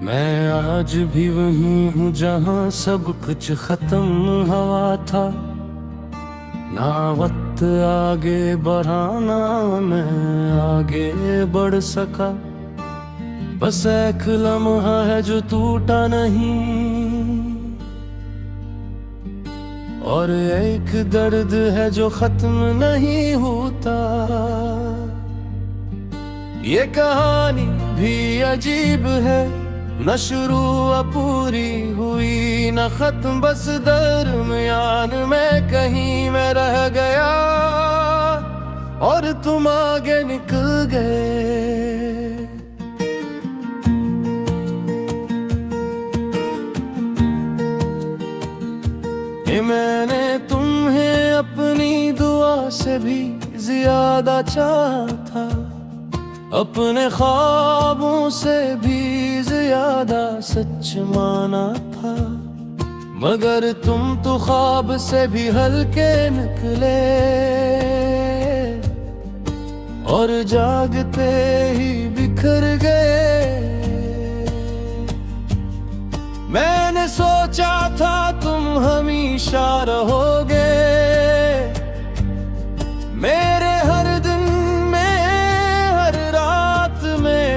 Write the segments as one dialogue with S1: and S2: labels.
S1: मैं आज भी वहीं हूँ जहाँ सब कुछ खत्म हुआ था। ना वक्त आगे बढ़ाना मैं आगे बढ़ सका। बस एक लम्हा है जो टूटा नहीं, और एक दर्द है जो खत्म नहीं होता। ये कहानी भी अजीब है, न शुरू अपूरी हुई न खत्म, बस दरमियान में कहीं मैं रह गया और तुम आगे निकल गए। ये मैंने तुम्हें अपनी दुआ से भी ज्यादा चाहा था, अपने ख्वाबों से भी ज्यादा सच माना था। मगर तुम तो ख्वाब से भी हल्के निकले, और जागते ही बिखर गए। मैंने सोचा था तुम हमेशा रहोगे मेरे हर दिन में, हर रात में,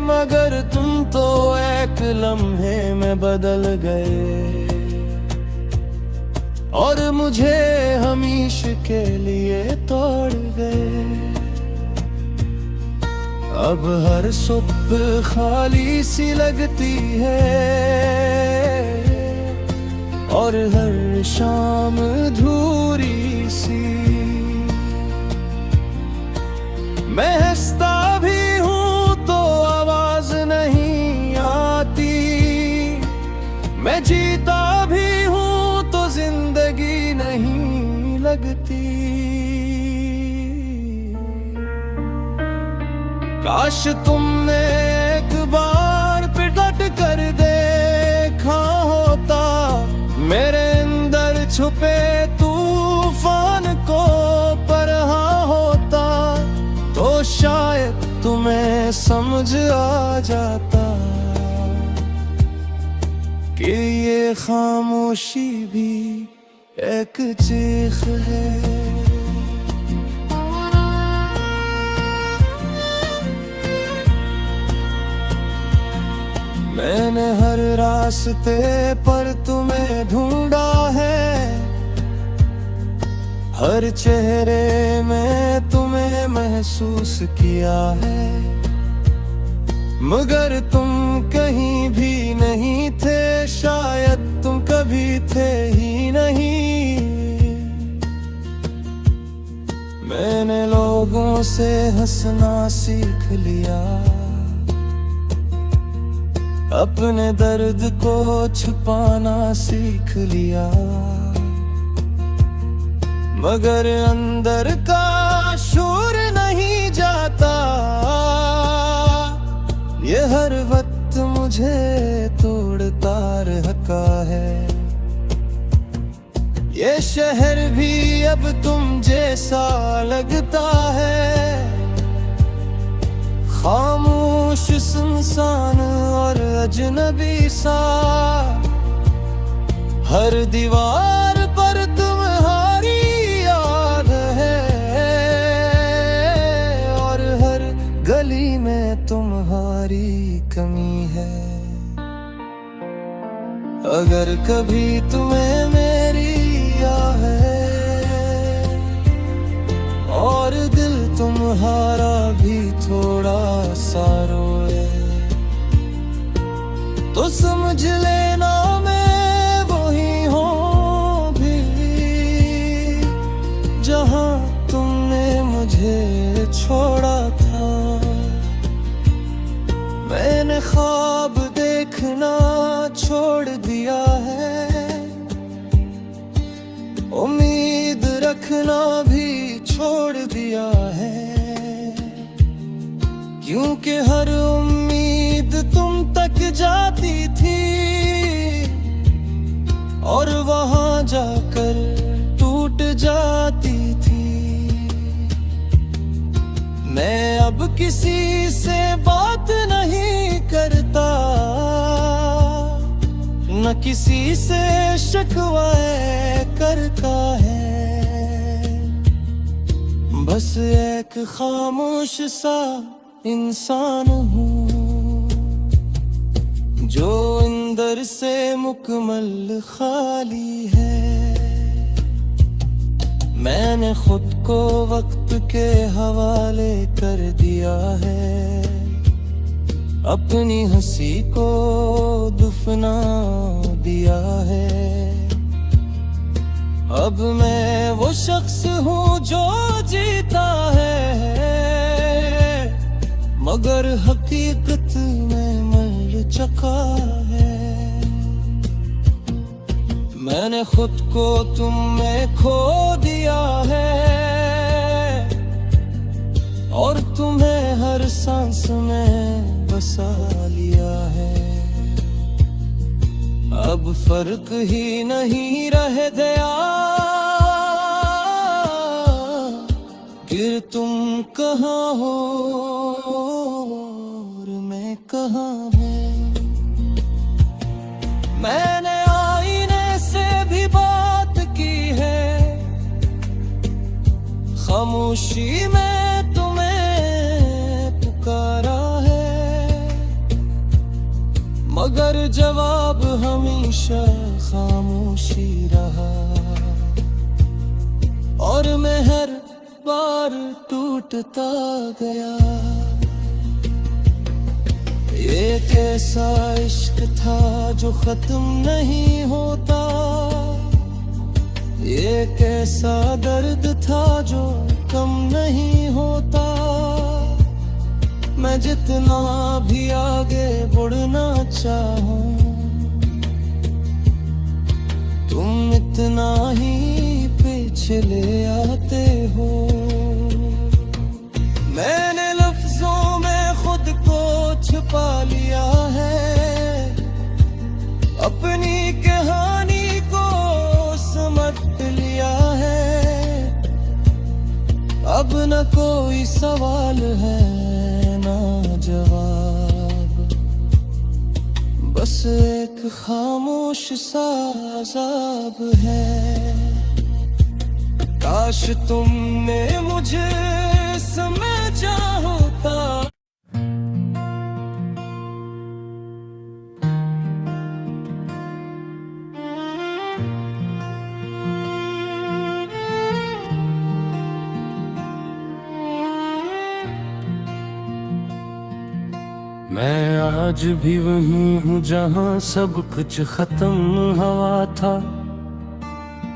S1: मगर तुम तो एक लम्हे में बदल गए और मुझे हमेशा के लिए तोड़ गए। अब हर सुबह खाली सी लगती है और हर शाम अधूरी सी। मैं हंसता भी हूँ तो आवाज नहीं आती, मैं जीता भी हूँ तो जिंदगी नहीं लगती। काश तुमने एक बार फिर डट कर देखा होता मेरे अंदर छुपे तूफान को पढ़ा होता, तो शायद तुम्हें समझ आ जाता कि ये खामोशी भी एक चीख है। मैंने हर रास्ते पर तुम्हें ढूंढा है, हर चेहरे में तुम्हें महसूस किया है, मगर तुम कहीं भी नहीं थे, शायद तुम कभी थे ही नहीं। मैंने लोगों से हंसना सीख लिया, अपने दर्द को छुपाना सीख लिया, मगर अंदर का शोर नहीं जाता। ये हर वक्त मुझे तोड़ता रहता है। ये शहर भी अब तुम जैसा लगता है, खामोश सुनसान और अजनबी सा। हर दीवार पर तुम्हारी याद है और हर गली में तुम्हारी कमी है। अगर कभी तुम्हें मेरी याद है और दिल तुम्हारा भी थोड़ा सा रोए, तो समझ लेना मैं वही हूँ भी जहाँ तुमने मुझे छोड़ा था। मैंने ख्वाब देखना छोड़ दिया है, उम्मीद रखना भी छोड़ दिया है, क्योंकि हर उम्मीद तुम तक जाती थी और वहां जाकर टूट जाती थी। मैं अब किसी से बात नहीं न किसी से शिकवाए करता है, बस एक खामोश सा इंसान हूँ जो अंदर से मुकम्मल खाली है। मैंने खुद को वक्त के हवाले कर दिया है, अपनी हंसी को दफना दिया है। अब मैं वो शख्स हूँ जो जीता है, मगर हकीकत में मर चुका है। मैंने खुद को तुम में खो दिया है, और तुम्हें हर सांस में बसा लिया है। अब फर्क ही नहीं रह गया कि तुम कहाँ हो और मैं कहाँ हूँ। मैंने आईने से भी बात की है, खामोशी में तुम्हें पुकारा है, मगर जवाब हमेशा खामोशी रहा। और मैं हर बार टूटता गया। ये कैसा इश्क था जो खत्म नहीं होता, ये कैसा दर्द था जो कम नहीं होता। मैं जितना भी आगे बढ़ना चाहूं, तुम इतना ही पीछे ले आते हो। मैंने लफ्जों में खुद को छुपा लिया है, अपनी कहानी को समझ लिया है। अब न कोई सवाल है ना जवाब, बस एक खामोश सा अज़ाब है। काश तुमने मुझे समझा होता। मैं आज भी वहीं हूँ जहाँ सब कुछ खत्म हुआ था।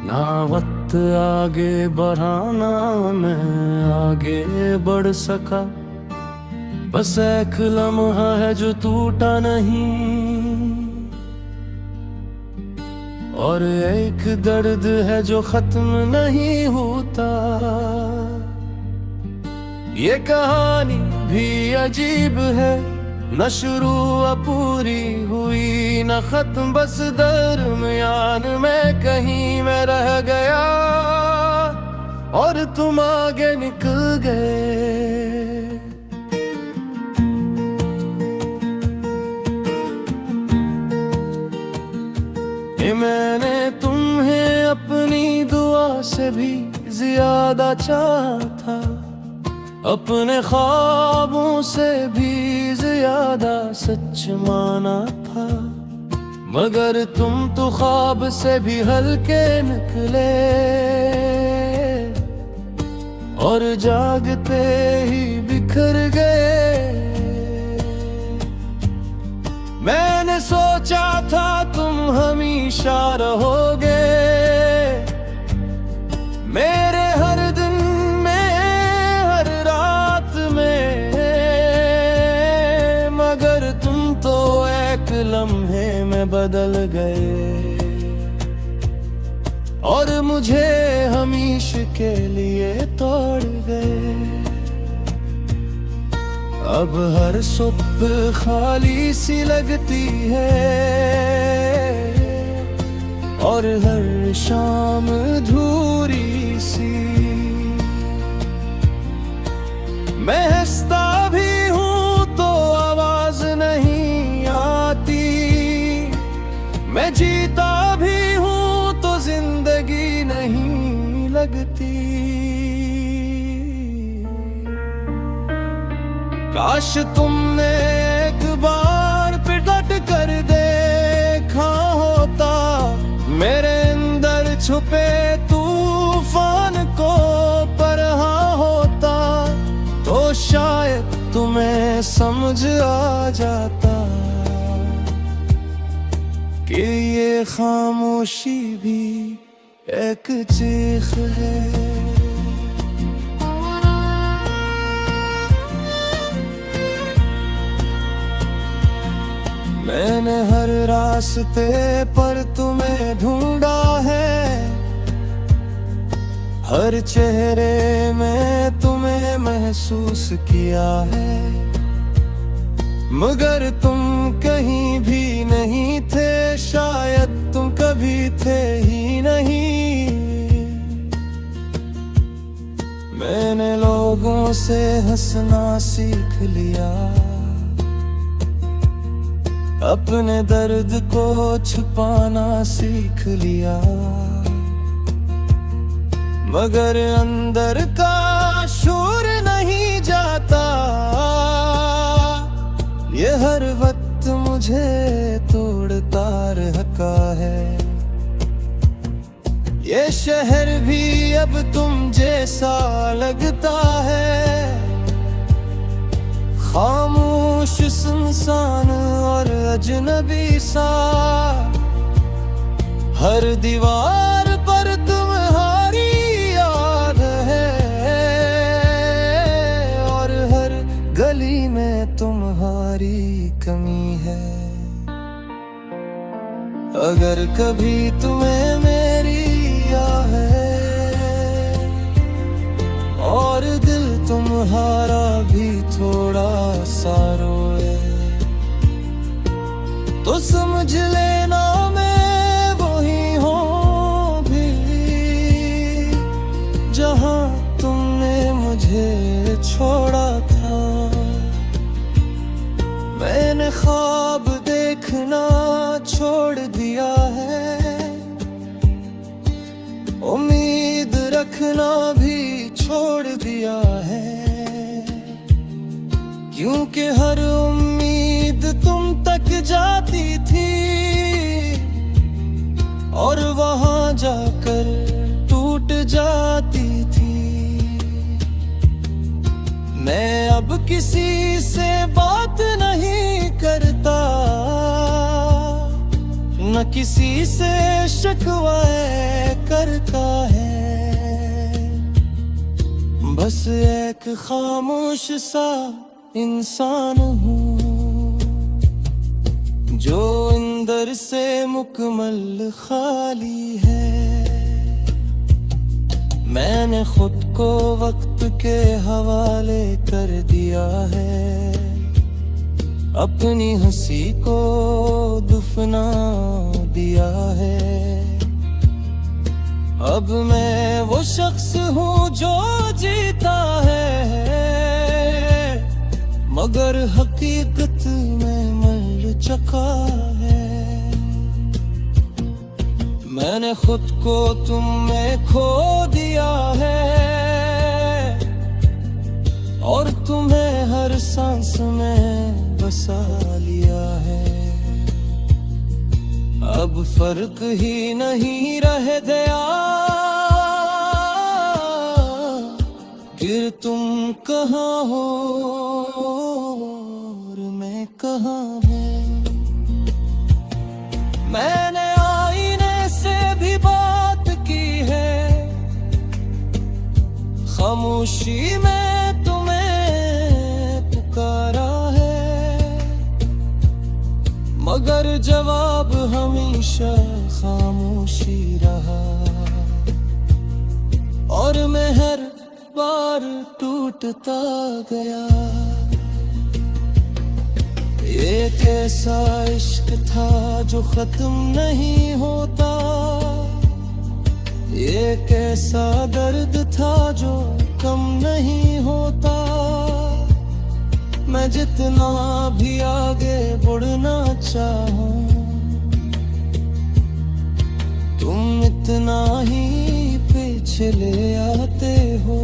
S1: ना वक्त आगे बढ़ाना मैं आगे बढ़ सका, बस एक लम्हा है जो टूटा नहीं, और एक दर्द है जो खत्म नहीं होता। ये कहानी भी अजीब है, न शुरू अपूरी हुई न खत्म, बस दरमियान में कहीं मैं रह गया और तुम आगे निकल गए। मैंने तुम्हें अपनी दुआ से भी ज्यादा चाहा था, अपने ख्वाबों से भी ज्यादा सच माना था, मगर तुम तो ख्वाब से भी हल्के निकले और जागते ही बिखर गए। मैंने सोचा था तुम हमेशा रहोगे मेरे हर दिन में, हर रात में, मगर तुम तो एक लम्हे में बदल गए और मुझे हमेशा के लिए तोड़ गए। अब हर सुबह खाली सी लगती है और हर शाम अधूरी सी। मैं हंसता भी हूँ तो आवाज नहीं आती, मैं काश तुमने एक बार पिटट कर देखा होता मेरे अंदर छुपे तूफान को परहा होता, तो शायद तुम्हें समझ आ जाता कि ये खामोशी भी एक चीख है। मैंने हर रास्ते पर तुम्हें ढूंढा है, हर चेहरे में तुम्हें महसूस किया है, मगर तुम कहीं भी नहीं थे, शायद तुम कभी थे ही नहीं। मैंने लोगों से हंसना सीख लिया, अपने दर्द को छुपाना सीख लिया, मगर अंदर का शोर नहीं जाता, ये हर वक्त मुझे तोड़ता रहता है। ये शहर भी अब तुम जैसा लगता है, खामोश सुनसान और अजनबी सा, हर दीवार पर तुम्हारी याद है और हर गली में तुम्हारी कमी है। अगर कभी तुम्हें मेरी याद है और दिल तुम्हारा भी थोड़ा सा रोए, तो समझ लेना मैं वही हूँ भी जहाँ तुमने मुझे छोड़ा था। मैंने ख्वाब देखना छोड़ दिया है, उम्मीद रखना भी छोड़ दिया है, क्योंकि हर उम्मीद तुम तक जाती थी और वहां जाकर टूट जाती थी। मैं अब किसी से बात नहीं करता, न किसी से शिकवाए करता है, बस एक खामोश सा इंसान हूँ जो अंदर से मुकम्मल खाली है। मैंने खुद को वक्त के हवाले कर दिया है, अपनी हंसी को दफना दिया है। अब मैं वो शख्स हूँ जो जीता है, मगर हकीकत में मर चुका है। मैंने खुद को तुम में खो दिया है और तुम्हें हर सांस में बसा लिया है। अब फर्क ही नहीं रह गया फिर तुम कहाँ हो और मैं कहाँ हूँ। मैंने आईने से भी बात की है, खामोशी में तुम्हें पुकारा है, मगर जवाब हमेशा खामोशी रहा और मैं हर बार टूटता गया। ये कैसा इश्क था जो खत्म नहीं होता, ये कैसा दर्द था जो कम नहीं होता। मैं जितना भी आगे बढ़ना चाहूं, तुम इतना ही पीछे ले आते हो।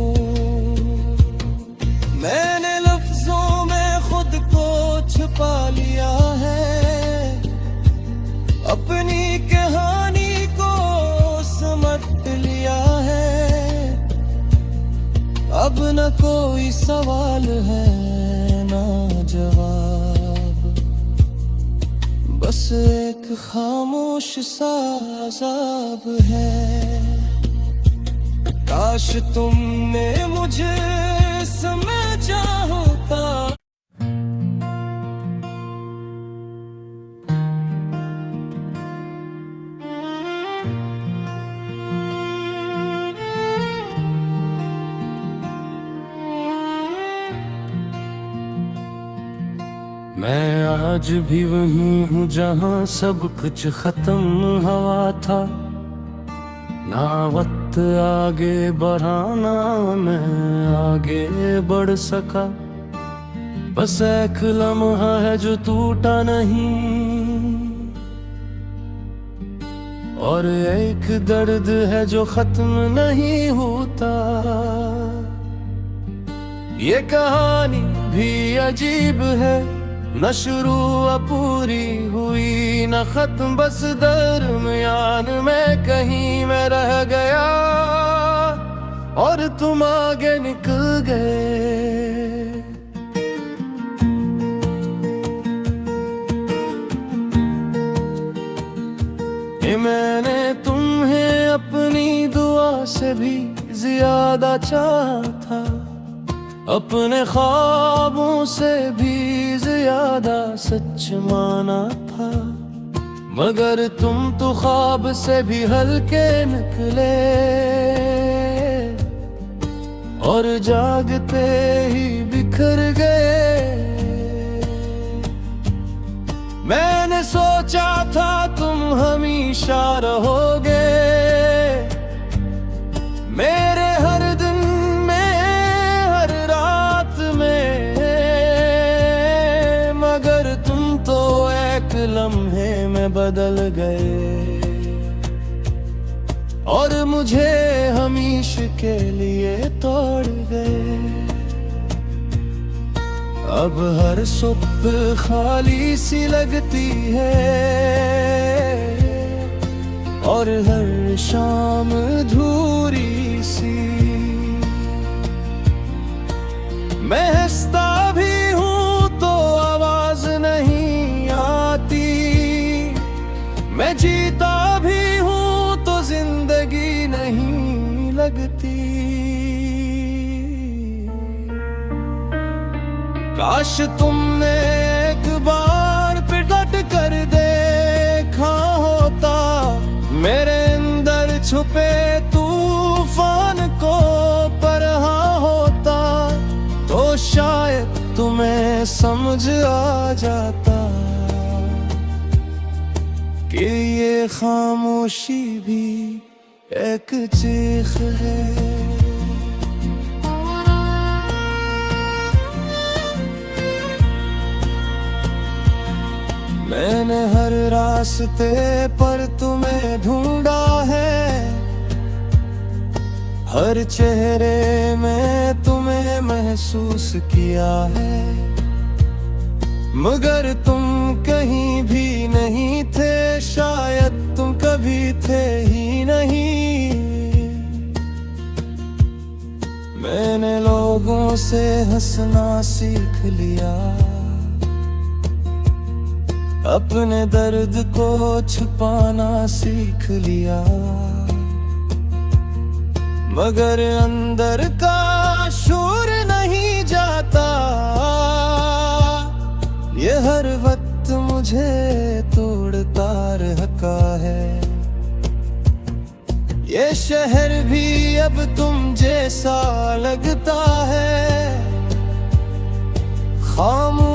S1: मैंने लफ्जों में छुपा लिया है, अपनी कहानी को समझ लिया है। अब न कोई सवाल है ना जवाब, बस एक खामोश सा अज़ाब है। काश तुमने मुझे समझा होता। मैं आज भी वहीं हूँ जहाँ सब कुछ खत्म हुआ था, ना वक्त आगे बढ़ाना मैं आगे बढ़ सका। बस एक लम्हा है जो टूटा नहीं, और एक दर्द है जो खत्म नहीं होता। ये कहानी भी अजीब है, न शुरू अपूरी हुई न खत्म, बस दरमियान में कहीं मैं रह गया और तुम आगे निकल गए। मैंने तुम्हें अपनी दुआ से भी ज्यादा चाहा था, अपने ख्वाबों से भी ज्यादा सच माना था। मगर तुम तो ख्वाब से भी हल्के निकले, और जागते ही बिखर गए। मैंने सोचा था तुम हमेशा रहोगे मेरे हर दिन में, हर रात में, मगर तुम तो एक लम्हे में बदल गए और मुझे हमेशा के लिए तोड़ गए। अब हर सुबह खाली सी लगती है और हर शाम अधूरी सी। मैं हंसता भी हूँ तो आवाज नहीं आती, मैं जीता भी हूँ तो जिंदगी नहीं लगती। काश तुमने एक बार पिलट कर देखा होता, मेरे अंदर छुपे तूफान को पढ़ा होता, तो शायद तुम्हें समझ आ जाता कि ये खामोशी भी एक चीख है। मैंने हर रास्ते पर तुम्हें ढूंढा है, हर चेहरे में तुम्हें महसूस किया है, मगर तुम कहीं भी नहीं थे, शायद तुम कभी थे ही नहीं। मैंने लोगों से हंसना सीख लिया, अपने दर्द को छुपाना सीख लिया, मगर अंदर का शोर नहीं जाता। ये हर वक्त मुझे तोड़ता रहता है, ये शहर भी अब तुम जैसा लगता है। खामोश